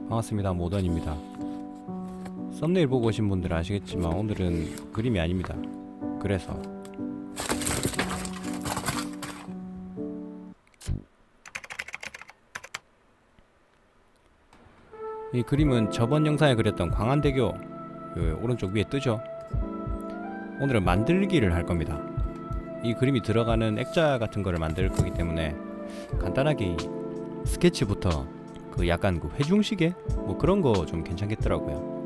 반갑습니다. 모던입니다. 썸네일 보고 오신 분들은 아시겠지만 오늘은 그림이 아닙니다. 그래서 이 그림은 저번 영상에 그렸던 광안대교 그 오른쪽 위에 뜨죠. 오늘은 만들기를 할 겁니다. 이 그림이 들어가는 액자 같은 거를 만들 거기 때문에 간단하게 스케치부터 그 약간 그 회중시계 뭐 그런 거 좀 괜찮겠더라고요.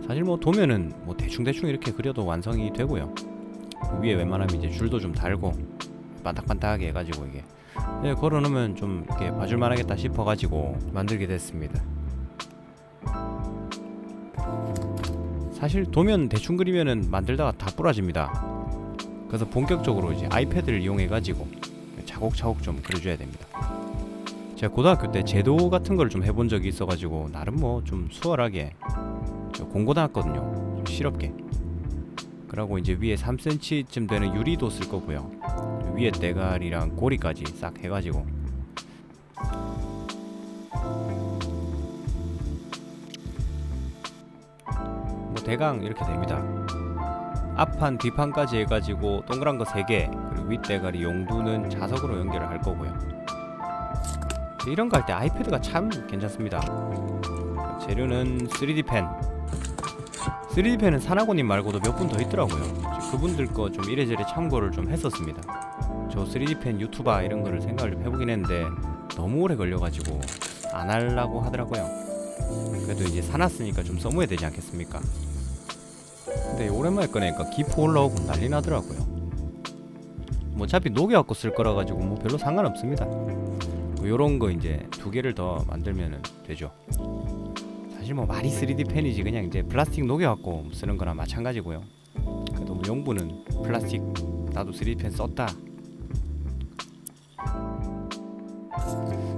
사실 뭐 도면은 뭐 대충 이렇게 그려도 완성이 되고요. 그 위에 웬만하면 이제 줄도 좀 달고 반딱반딱하게 해가지고 이게 걸어놓으면 좀 이렇게 봐줄만하겠다 싶어가지고 만들게 됐습니다. 사실 도면 대충 그리면은 만들다가 다 부러집니다. 그래서 본격적으로 이제 아이패드를 이용해가지고 차곡차곡 좀 그려줘야 됩니다. 제가 고등학교 때 제도 같은 걸 좀 해본 적이 있어가지고 나름 뭐 좀 수월하게 공고 나왔거든요. 좀 실업게. 그리고 이제 위에 3cm쯤 되는 유리도 쓸 거고요. 위에 대가리랑 고리까지 싹 해가지고 뭐 대강 이렇게 됩니다. 앞판 뒷판까지 해가지고 동그란 거 3개 그리고 윗대가리 용두는 자석으로 연결을 할 거고요. 이런 거 할 때 아이패드가 참 괜찮습니다. 재료는 3D 펜. 3D 펜은 사나고님 말고도 몇 분 더 있더라고요. 그분들 거 좀 이래저래 참고를 좀 했었습니다. 저 3D 펜 유튜버 이런 거를 생각을 좀 해보긴 했는데 너무 오래 걸려가지고 안 하려고 하더라고요. 그래도 이제 사놨으니까 좀 써봐야 되지 않겠습니까? 근데 오랜만에 꺼내니까 기포 올라오고 난리 나더라고요. 뭐 어차피 녹여갖고 쓸 거라 가지고 뭐 별로 상관없습니다. 뭐 요런 거 이제 2개를 더 만들면 되죠. 사실 뭐 말이 3D 펜이지 그냥 이제 플라스틱 녹여갖고 쓰는 거나 마찬가지고요. 그래도 뭐 용부는 플라스틱 나도 3D 펜 썼다.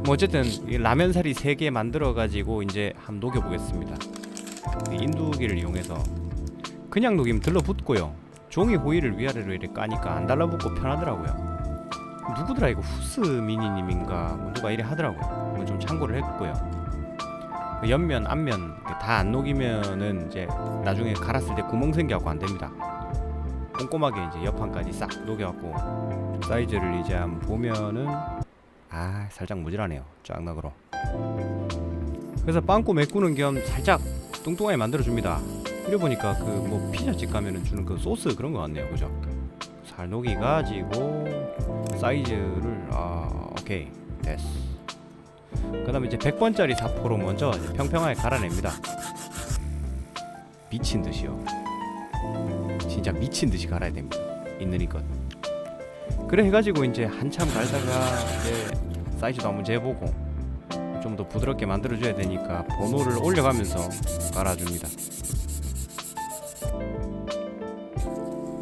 뭐 어쨌든 이 라면사리 3개 만들어가지고 이제 한번 녹여보겠습니다. 인두기를 이용해서 그냥 녹이면 들러붙고요. 종이 호일을 위아래로 이렇게 까니까 안 달라붙고 편하더라고요. 누구더라 이거 후스미니님인가 뭐 누가 이래 하더라고요. 좀 참고를 했고요. 옆면 앞면 다 안 녹이면은 이제 나중에 갈았을 때 구멍 생겨갖고 안 됩니다. 꼼꼼하게 이제 옆판까지 싹 녹여갖고 사이즈를 이제 한번 보면은 살짝 모자라네요. 짱나그로. 그래서 빵꾸 메꾸는 겸 살짝 뚱뚱하게 만들어줍니다. 이래 보니까 그 뭐 피자집 가면은 주는 그 소스 그런 거 같네요. 그죠? 살 녹이 가지고 사이즈를 오케이 됐어. 그 다음에 이제 100번짜리 사포로 먼저 이제 평평하게 갈아냅니다. 미친듯이요. 진짜 미친듯이 갈아야 됩니다. 있는 이것. 그래 해가지고 이제 한참 갈다가 이제 사이즈도 한번 재보고 좀 더 부드럽게 만들어줘야 되니까 번호를 올려가면서 갈아줍니다.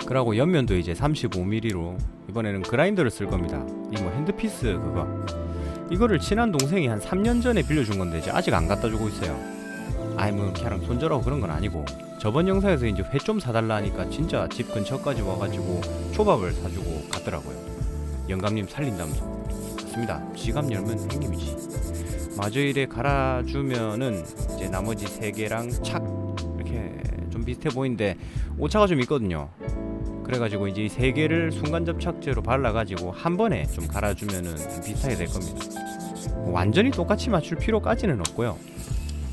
그러고 옆면도 이제 35mm로 이번에는 그라인더를 쓸 겁니다. 이 뭐 핸드피스 그거 이거를 친한 동생이 한 3년 전에 빌려준 건데 이제 아직 안 갖다 주고 있어요. 뭐 걔랑 손절하고 그런 건 아니고 저번 영상에서 이제 회 좀 사달라 하니까 진짜 집 근처까지 와가지고 초밥을 사주고 갔더라고요. 영감님 살린다면서. 맞습니다. 지갑 열면 행님이지. 마저 이래 갈아주면은 이제 나머지 3개랑 착 이렇게 좀 비슷해 보이는데 오차가 좀 있거든요. 그래가지고 이제 이 3개를 순간 접착제로 발라가지고 한 번에 좀 갈아주면은 비슷하게 될 겁니다. 완전히 똑같이 맞출 필요까지는 없고요.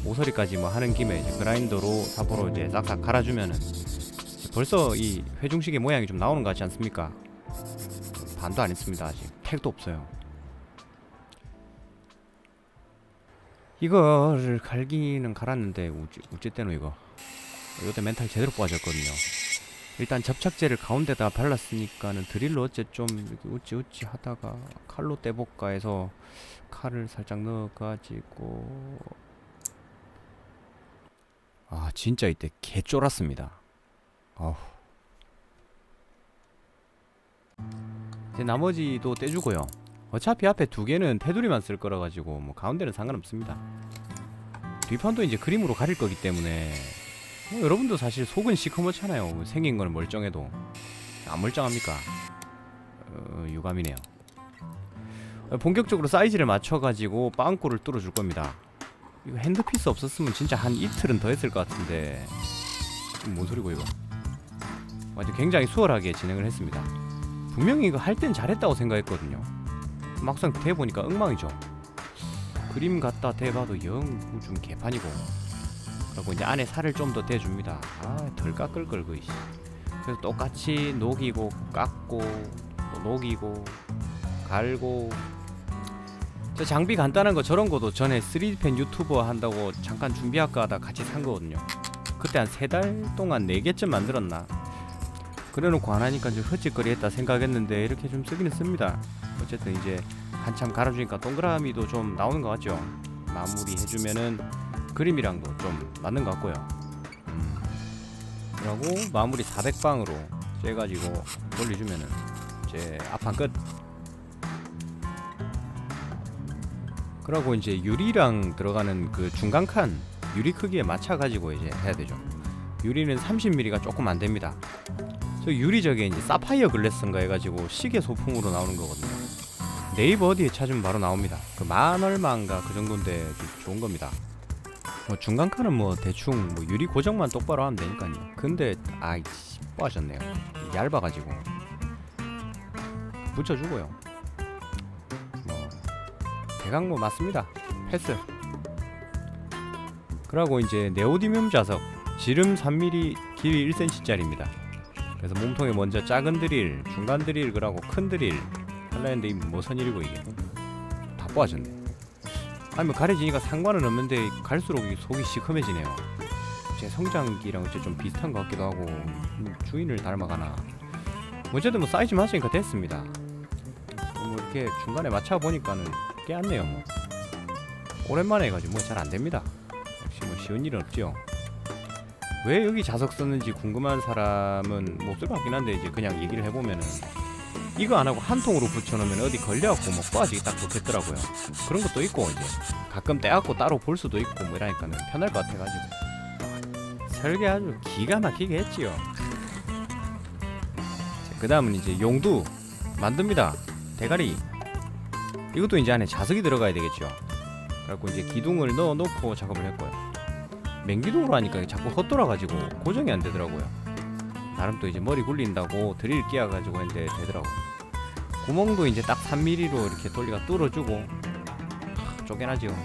모서리까지 뭐 하는 김에 이제 그라인더로 사포로 이제 싹싹 갈아주면은 벌써 이 회중식의 모양이 좀 나오는 것 같지 않습니까? 반도 안 했습니다. 아직 택도 없어요. 이거를 갈기는 갈았는데 우찌 때노 이거 요때 멘탈 제대로 빠졌거든요. 일단 접착제를 가운데다 발랐으니까는 드릴로 어째 좀 이렇게 우찌 하다가 칼로 떼볼까 해서 칼을 살짝 넣어가지고 진짜 이때 개 쫄았습니다. 이제 나머지도 떼주고요. 어차피 앞에 2개는 테두리만 쓸 거라 가지고 뭐 가운데는 상관없습니다. 뒷판도 이제 그림으로 가릴 거기 때문에 뭐 여러분도 사실 속은 시커멓잖아요. 생긴 거는 멀쩡해도 안 멀쩡합니까? 유감이네요. 본격적으로 사이즈를 맞춰가지고 빵꾸를 뚫어줄 겁니다. 이거 핸드피스 없었으면 진짜 한 이틀은 더 했을 것 같은데 뭔 소리고 이거. 아주 굉장히 수월하게 진행을 했습니다. 분명히 이거 할 땐 잘했다고 생각했거든요. 막상 대보니까 엉망이죠. 그림 갖다 대봐도 영 좀 개판이고. 그리고 이제 안에 살을 좀 더 대줍니다. 덜 깎을 걸 거의. 그래서 똑같이 녹이고 깎고 또 녹이고 갈고. 저 장비 간단한 거 저런 거도 전에 3D펜 유튜버 한다고 잠깐 준비할까 하다 같이 산 거거든요. 그때 한 3달 동안 4개쯤 만들었나. 그래놓고 안 하니까 좀 헛짓거리 했다 생각했는데 이렇게 좀 쓰기는 씁니다. 어쨌든 이제 한참 갈아주니까 동그라미도 좀 나오는 것 같죠. 마무리 해주면은 그림이랑도 좀 맞는 것 같고요. 그리고 마무리 400방으로 째가지고 돌려주면은 이제 앞판 끝. 그리고 이제 유리랑 들어가는 그 중간 칸 유리 크기에 맞춰가지고 이제 해야 되죠. 유리는 30mm가 조금 안 됩니다. 저 유리 저게 이제 사파이어 글래스인가 해가지고 시계 소품으로 나오는 거거든요. 네이버 어디에 찾으면 바로 나옵니다. 그 만 얼마인가 그 정도인데 좋은 겁니다. 뭐 중간 칸은 뭐 대충 뭐 유리 고정만 똑바로 하면 되니까요. 근데 아이씨 뽀하셨네요. 얇아가지고 붙여주고요. 대강 뭐 맞습니다. 패스. 그리고 이제 네오디뮴 자석 지름 3mm 길이 1cm짜리입니다. 그래서 몸통에 먼저 작은 드릴, 중간 드릴, 그러고 큰 드릴 할라 했는데 무슨 일이고 이게 다 뽑아졌네. 아니 뭐 가려지니까 상관은 없는데 갈수록 속이 시커매지네요. 제 성장기랑 어째 좀 비슷한 것 같기도 하고 주인을 닮아가나. 어쨌든 뭐 사이즈 맞으니까 됐습니다. 뭐 이렇게 중간에 맞춰 보니까는 깨안네요. 뭐 오랜만에 해가지고 뭐 잘 안됩니다. 역시 뭐 쉬운 일은 없죠. 왜 여기 자석 썼는지 궁금한 사람은 뭐 없을 것 같긴 한데 이제 그냥 얘기를 해보면은 이거 안 하고 한 통으로 붙여놓으면 어디 걸려갖고 뭐 빠지기 딱 좋겠더라고요. 그런 것도 있고 이제 가끔 떼갖고 따로 볼 수도 있고 뭐 이러니까는 편할 것 같아가지고 설계 아주 기가 막히게 했지요. 그 다음은 이제 용두 만듭니다. 대가리 이것도 이제 안에 자석이 들어가야 되겠죠. 그래갖고 이제 기둥을 넣어놓고 작업을 했고요. 맨기둥으로 하니까 자꾸 헛돌아가지고 고정이 안 되더라고요. 나름 또 이제 머리 굴린다고 드릴 끼워가지고 했는데 되더라고요. 구멍도 이제 딱 3mm로 이렇게 돌리가 뚫어주고 쪼개나죠.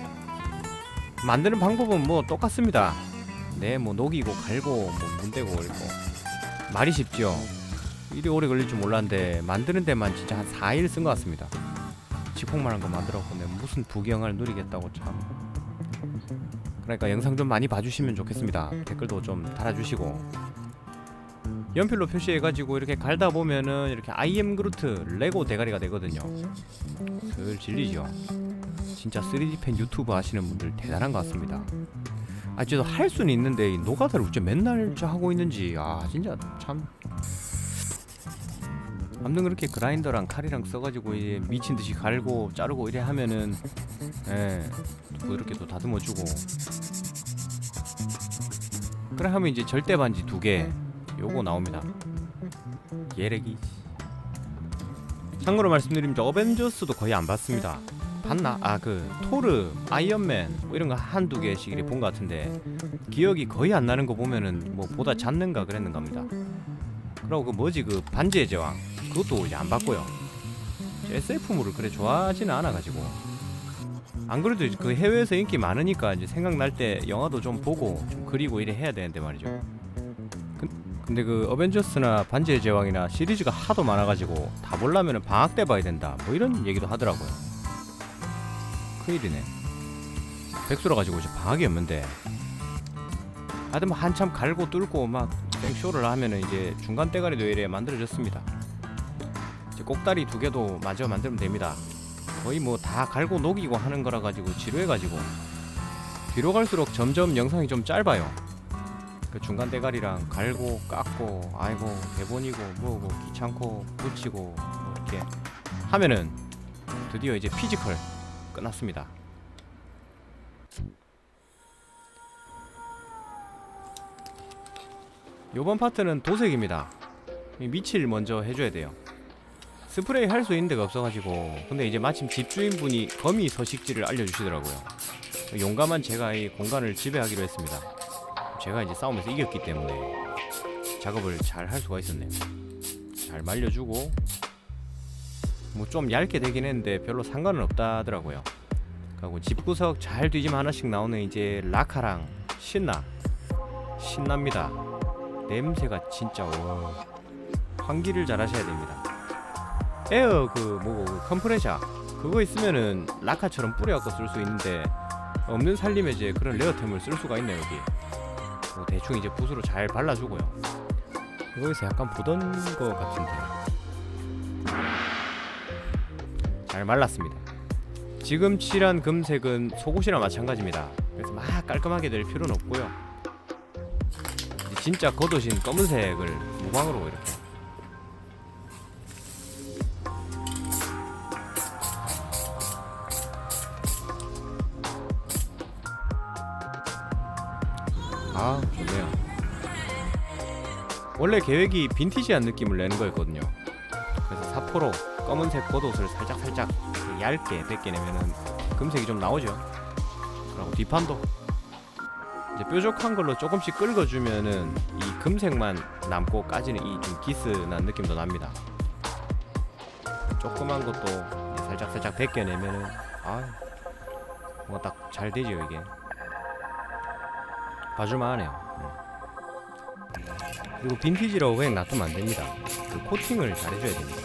만드는 방법은 뭐 똑같습니다. 네, 뭐 녹이고 갈고 뭐 문대고 이렇게 말이 쉽죠. 이리 오래 걸릴 줄 몰랐는데 만드는 데만 진짜 한 4일 쓴 것 같습니다. 지폭만한 거 만들었고 내가 무슨 부경을 누리겠다고 참. 그러니까 영상 좀 많이 봐주시면 좋겠습니다. 댓글도 좀 달아주시고 연필로 표시해가지고 이렇게 갈다 보면은 이렇게 I am 그루트 레고 대가리가 되거든요. 슬 질리죠. 진짜 3D펜 유튜브 하시는 분들 대단한 것 같습니다. 저도 할 수는 있는데 이 노가다를 어째 맨날 하고 있는지 진짜 참. 아무튼 그렇게 그라인더랑 칼이랑 써가지고 이제 미친듯이 갈고 자르고 이래 하면은 그렇게 또 다듬어주고 그래 하면 이제 절대 반지 2개 요거 나옵니다. 예래기. 참고로 말씀드리면 어벤져스도 거의 안 봤습니다. 봤나? 그 토르, 아이언맨 뭐 이런 거 한두 개씩 이렇게 본 것 같은데 기억이 거의 안 나는 거 보면은 뭐 보다 잤는가 그랬는가 합니다. 그리고 그 뭐지 그 반지의 제왕 그것도 이제 안 봤고요. SF물을 그래 좋아하지는 않아가지고 안 그래도 그 해외에서 인기 많으니까 이제 생각날 때 영화도 좀 보고 좀 그리고 이래 해야 되는데 말이죠. 근데 그 어벤져스나 반지의 제왕이나 시리즈가 하도 많아가지고 다 보려면 방학 때 봐야 된다 뭐 이런 얘기도 하더라고요. 큰일이네. 백수라 가지고 이제 방학이 없는데 하여튼 뭐 한참 갈고 뚫고 막 생쇼를 하면은 이제 중간 대가리도 이래 만들어졌습니다. 이제 꼭다리 2개도 마저 만들면 됩니다. 거의 뭐 다 갈고 녹이고 하는 거라 가지고 지루해가지고 뒤로 갈수록 점점 영상이 좀 짧아요. 그 중간 대가리랑 갈고 깎고 아이고 대본이고 뭐고 귀찮고 붙이고 뭐 이렇게 하면은 드디어 이제 피지컬 끝났습니다. 요번 파트는 도색입니다. 밑을 먼저 해줘야 돼요. 스프레이 할 수 있는 데가 없어가지고, 근데 이제 마침 집주인분이 거미 서식지를 알려주시더라고요. 용감한 제가 이 공간을 지배하기로 했습니다. 제가 이제 싸움에서 이겼기 때문에 작업을 잘 할 수가 있었네요. 잘 말려주고, 뭐 좀 얇게 되긴 했는데 별로 상관은 없다더라고요. 그리고 집구석 잘 뒤지면 하나씩 나오는 이제 라카랑 신납니다. 냄새가 진짜 환기를 잘 하셔야 됩니다. 에어 컴프레셔 그거 있으면은 라카처럼 뿌려갖고 쓸 수 있는데, 없는 살림에 이제 그런 레어템을 쓸 수가 있네요. 여기 뭐 대충 이제 붓으로 잘 발라주고요. 이거에서 약간 보던 거 같은데 잘 말랐습니다. 지금 칠한 금색은 속옷이랑 마찬가지입니다. 그래서 막 깔끔하게 될 필요는 없고요. 진짜 겉옷인 검은색을 무광으로 이렇게. 아, 좋네요. 원래 계획이 빈티지한 느낌을 내는 거였거든요. 그래서 사포로 검은색 겉옷을 살짝 얇게 벗겨내면은 금색이 좀 나오죠. 그리고 뒷판도 이제 뾰족한 걸로 조금씩 긁어주면은 이 금색만 남고 까지는 이 좀 기스난 느낌도 납니다. 조그만 것도 살짝 벗겨내면은 뭔가 딱 잘 되죠. 이게 봐줄만하네요. 그리고 빈티지라고 그냥 놔두면 안 됩니다. 그 코팅을 잘 해줘야 됩니다.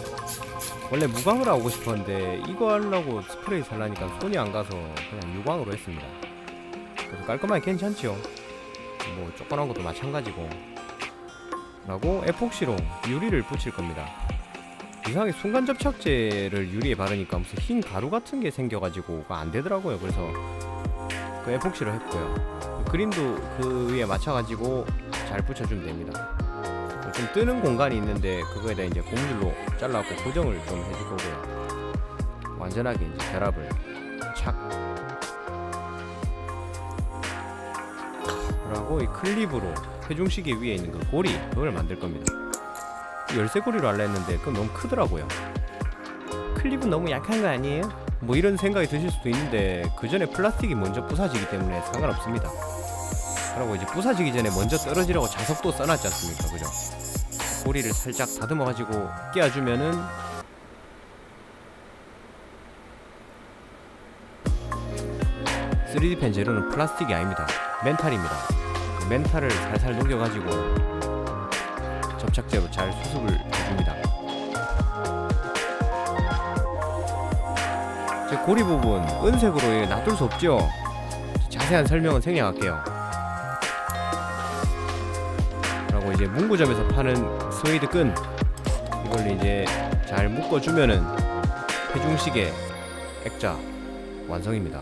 원래 무광으로 하고 싶었는데 이거 하려고 스프레이 살라니까 손이 안 가서 그냥 유광으로 했습니다. 그래서 깔끔하게 괜찮죠. 뭐 조그만 것도 마찬가지고. 라고 에폭시로 유리를 붙일 겁니다. 이상하게 순간 접착제를 유리에 바르니까 무슨 흰 가루 같은 게 생겨가지고 안 되더라고요. 그래서 그 에폭시로 했고요. 그림도 그 위에 맞춰가지고 잘 붙여주면 됩니다. 좀 뜨는 공간이 있는데 그거에다 이제 고무줄로 잘라갖고 고정을 좀 해줄 거고요. 완전하게 이제 결합을 착. 그리고 이 클립으로 회중시계 위에 있는 그 고리 그걸 만들 겁니다. 열쇠 고리로 할라 했는데 그건 너무 크더라고요. 클립은 너무 약한 거 아니에요? 뭐 이런 생각이 드실 수도 있는데 그 전에 플라스틱이 먼저 부서지기 때문에 상관없습니다. 그리고 이제 부서지기 전에 먼저 떨어지라고 자석도 써놨지 않습니까? 그죠? 고리를 살짝 다듬어가지고 끼워주면은 3D펜 재료는 플라스틱이 아닙니다. 멘탈입니다. 그 멘탈을 살살 녹여가지고 접착제로 잘 수습을 해줍니다. 제 고리 부분 은색으로 놔둘 수 없죠? 자세한 설명은 생략할게요. 그리고 이제 문구점에서 파는 스웨이드 끈 이걸 이제 잘 묶어주면은 회중시계 액자 완성입니다.